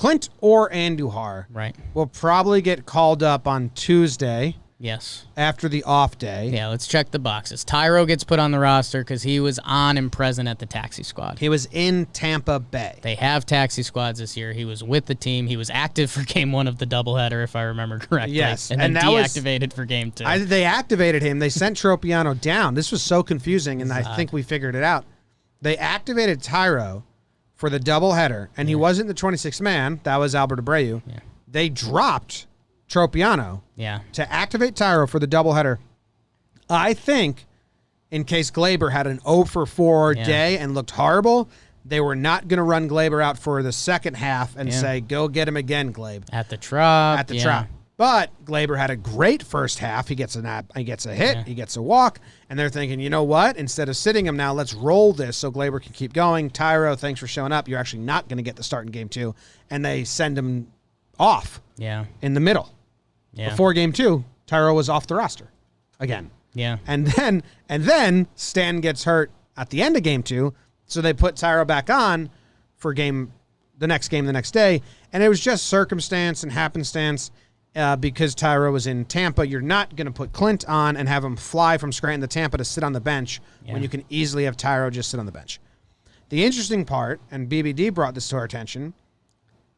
Clint or Andujar will probably get called up on Tuesday. Yes. After the off day. Yeah, let's check the boxes. Tyro gets put on the roster because he was on and present at the taxi squad. He was in Tampa Bay. They have taxi squads this year. He was with the team. He was active for game 1 of the doubleheader, if I remember correctly. Yes. And then deactivated for game 2. They activated him. They sent Tropiano down. This was so confusing, and I think we figured it out. They activated Tyro for the doubleheader, and he wasn't the 26th man. That was Albert Abreu. Yeah. They dropped Tropiano to activate Tyro for the doubleheader. I think in case Glaber had an 0 for 4 day and looked horrible, they were not going to run Glaber out for the second half and say, go get him again, Glabe. At the Trop. At the Trop. But Glaber had a great first half. He gets he gets a hit, he gets a walk, and they're thinking, you know what? Instead of sitting him now, let's roll this so Glaber can keep going. Tyro, thanks for showing up. You're actually not going to get the start in game 2. And they send him off in the middle. Yeah. Before game 2, Tyro was off the roster again. Yeah. And then Stan gets hurt at the end of game 2, so they put Tyro back on for the next game the next day, and it was just circumstance and happenstance because Tyro was in Tampa. You're not going to put Clint on and have him fly from Scranton to Tampa to sit on the bench when you can easily have Tyro just sit on the bench. The interesting part, and BBD brought this to our attention,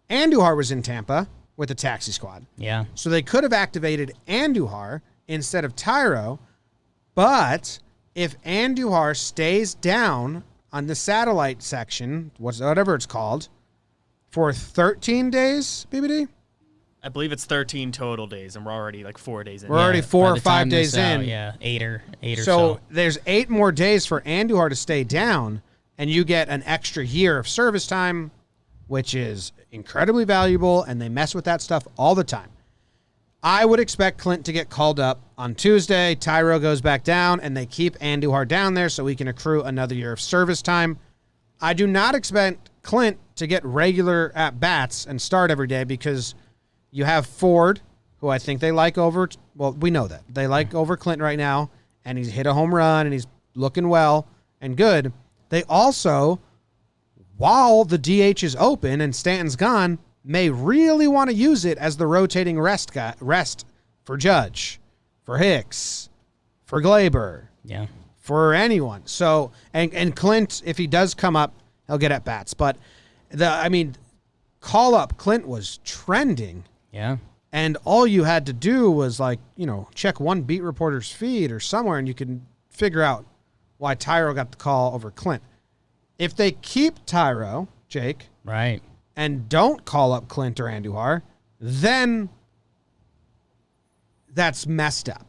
Andujar was in Tampa with the taxi squad. Yeah. So they could have activated Andujar instead of Tyro, but if Andujar stays down on the satellite section, whatever it's called, for 13 days, BBD? I believe it's 13 total days, and we're already like 4 days in. We're already 4 or 5 days in. Yeah, 8 or so. So there's 8 more days for Andujar to stay down, and you get an extra year of service time, which is incredibly valuable, and they mess with that stuff all the time. I would expect Clint to get called up on Tuesday. Tyro goes back down, and they keep Andujar down there so he can accrue another year of service time. I do not expect Clint to get regular at-bats and start every day because you have Ford, who I think they like over... Well, we know that. They like over Clint right now, and he's hit a home run, and he's looking well and good. They also... while the DH is open and Stanton's gone, may really want to use it as the rotating rest for Judge, for Hicks, for Glaber, for anyone. So, and Clint, if he does come up, he'll get at bats. But call up Clint was trending. Yeah. And all you had to do was check one beat reporter's feed or somewhere, and you can figure out why Tyro got the call over Clint. If they keep Tyro, Jake, and don't call up Clint or Andujar, then that's messed up.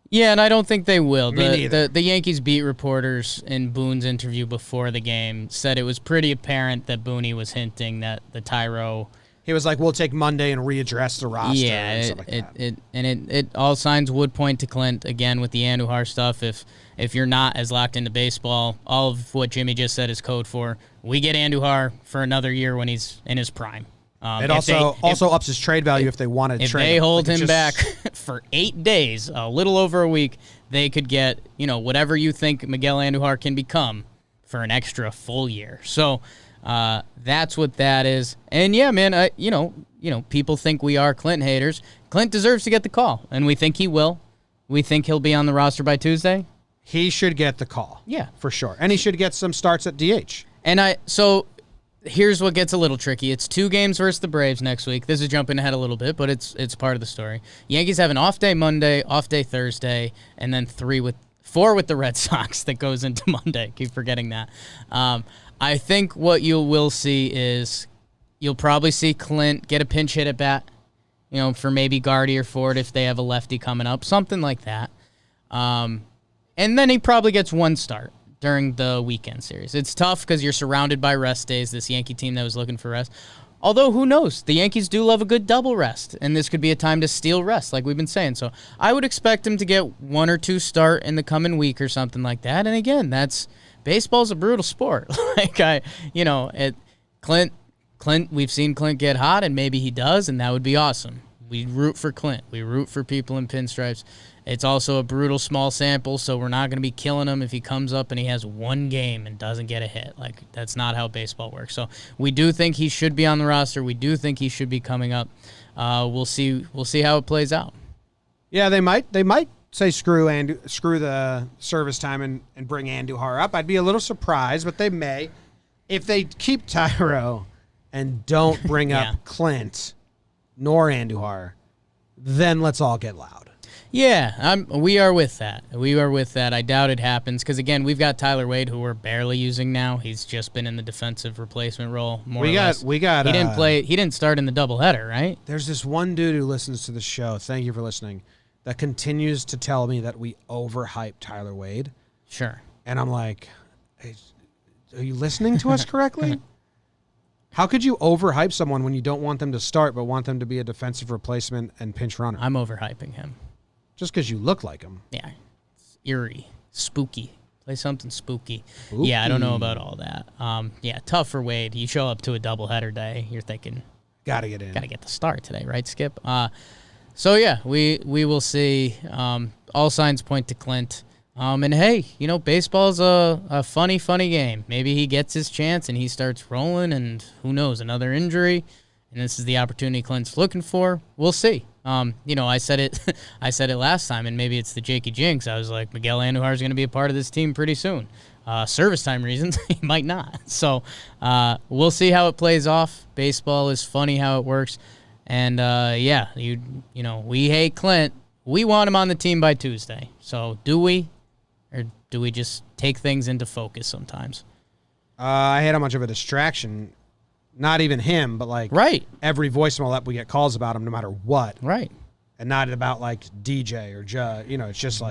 Yeah, and I don't think they will. Me neither. The Yankees beat reporters in Boone's interview before the game said it was pretty apparent that Booney was hinting that the Tyro... He was like, we'll take Monday and readdress the roster. Yeah, and stuff like that. It all signs would point to Clint, again, with the Andujar stuff. If you're not as locked into baseball, all of what Jimmy just said is code for, we get Andujar for another year when he's in his prime. It also ups his trade value if they want to trade him. If they hold him back for 8 days, a little over a week, they could get, whatever you think Miguel Andujar can become for an extra full year. So that's what that is. And yeah, man, people think we are Clint haters. Clint deserves to get the call, and we think he will. We think he'll be on the roster by Tuesday. He should get the call. Yeah. For sure. And he should get some starts at DH. And so here's what gets a little tricky. It's 2 games versus the Braves next week. This is jumping ahead a little bit, but it's part of the story. Yankees have an off day Monday, off day Thursday, and then 4 with the Red Sox that goes into Monday. Keep forgetting that. I think what you will see is you'll probably see Clint get a pinch hit at bat, for maybe Gardy or Ford if they have a lefty coming up, something like that. And then he probably gets 1 start during the weekend series. It's tough because you're surrounded by rest days, this Yankee team that was looking for rest. Although, who knows? The Yankees do love a good double rest, and this could be a time to steal rest, like we've been saying. So I would expect him to get 1 or 2 start in the coming week or something like that. And again, baseball's a brutal sport. Clint, we've seen Clint get hot, and maybe he does, and that would be awesome. We root for Clint. We root for people in pinstripes. It's also a brutal small sample, so we're not going to be killing him if he comes up and he has one game and doesn't get a hit. Like, that's not how baseball works. So we do think he should be on the roster. We do think he should be coming up. We'll see how it plays out. Yeah, they might say screw the service time and bring Andujar up. I'd be a little surprised, but they may. If they keep Tyro and don't bring up Clint nor Andujar, then let's all get loud. Yeah, we are with that. We are with that. I doubt it happens because, again, we've got Tyler Wade, who we're barely using now. He's just been in the defensive replacement role more or less. We got. He didn't play. He didn't start in the doubleheader, right? There's this one dude who listens to the show. Thank you for listening. That continues to tell me that we overhype Tyler Wade. Sure. And I'm like, hey, are you listening to us correctly? How could you overhype someone when you don't want them to start but want them to be a defensive replacement and pinch runner? I'm overhyping him. Just because you look like him. Yeah. It's eerie. Spooky. Play something spooky. Yeah, I don't know about all that. Yeah, tough for Wade. You show up to a doubleheader day, you're thinking, gotta get in. Gotta get the start today, right, Skip? So, yeah, we will see. All signs point to Clint. And, hey, baseball's a funny game. Maybe he gets his chance and he starts rolling, and who knows, another injury. And this is the opportunity Clint's looking for. We'll see. I said it last time, and maybe it's the Jakey Jinx. I was like, Miguel Andujar is going to be a part of this team pretty soon. Service time reasons, he might not. So we'll see how it plays off. Baseball is funny how it works. And, we hate Clint. We want him on the team by Tuesday. So do we? Or do we just take things into focus sometimes? I hate how much of a distraction. Not even him, but every voicemail that we get calls about him no matter what. Right. And not about DJ or Joe. It's just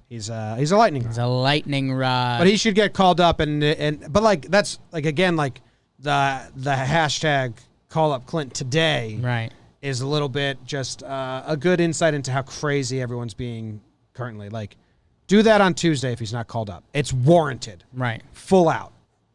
he's a lightning rod. He's a lightning rod. But he should get called up but that's again the hashtag call up Clint today. Right. Is a little bit just a good insight into how crazy everyone's being currently. Do that on Tuesday if he's not called up. It's warranted. Right. Full out.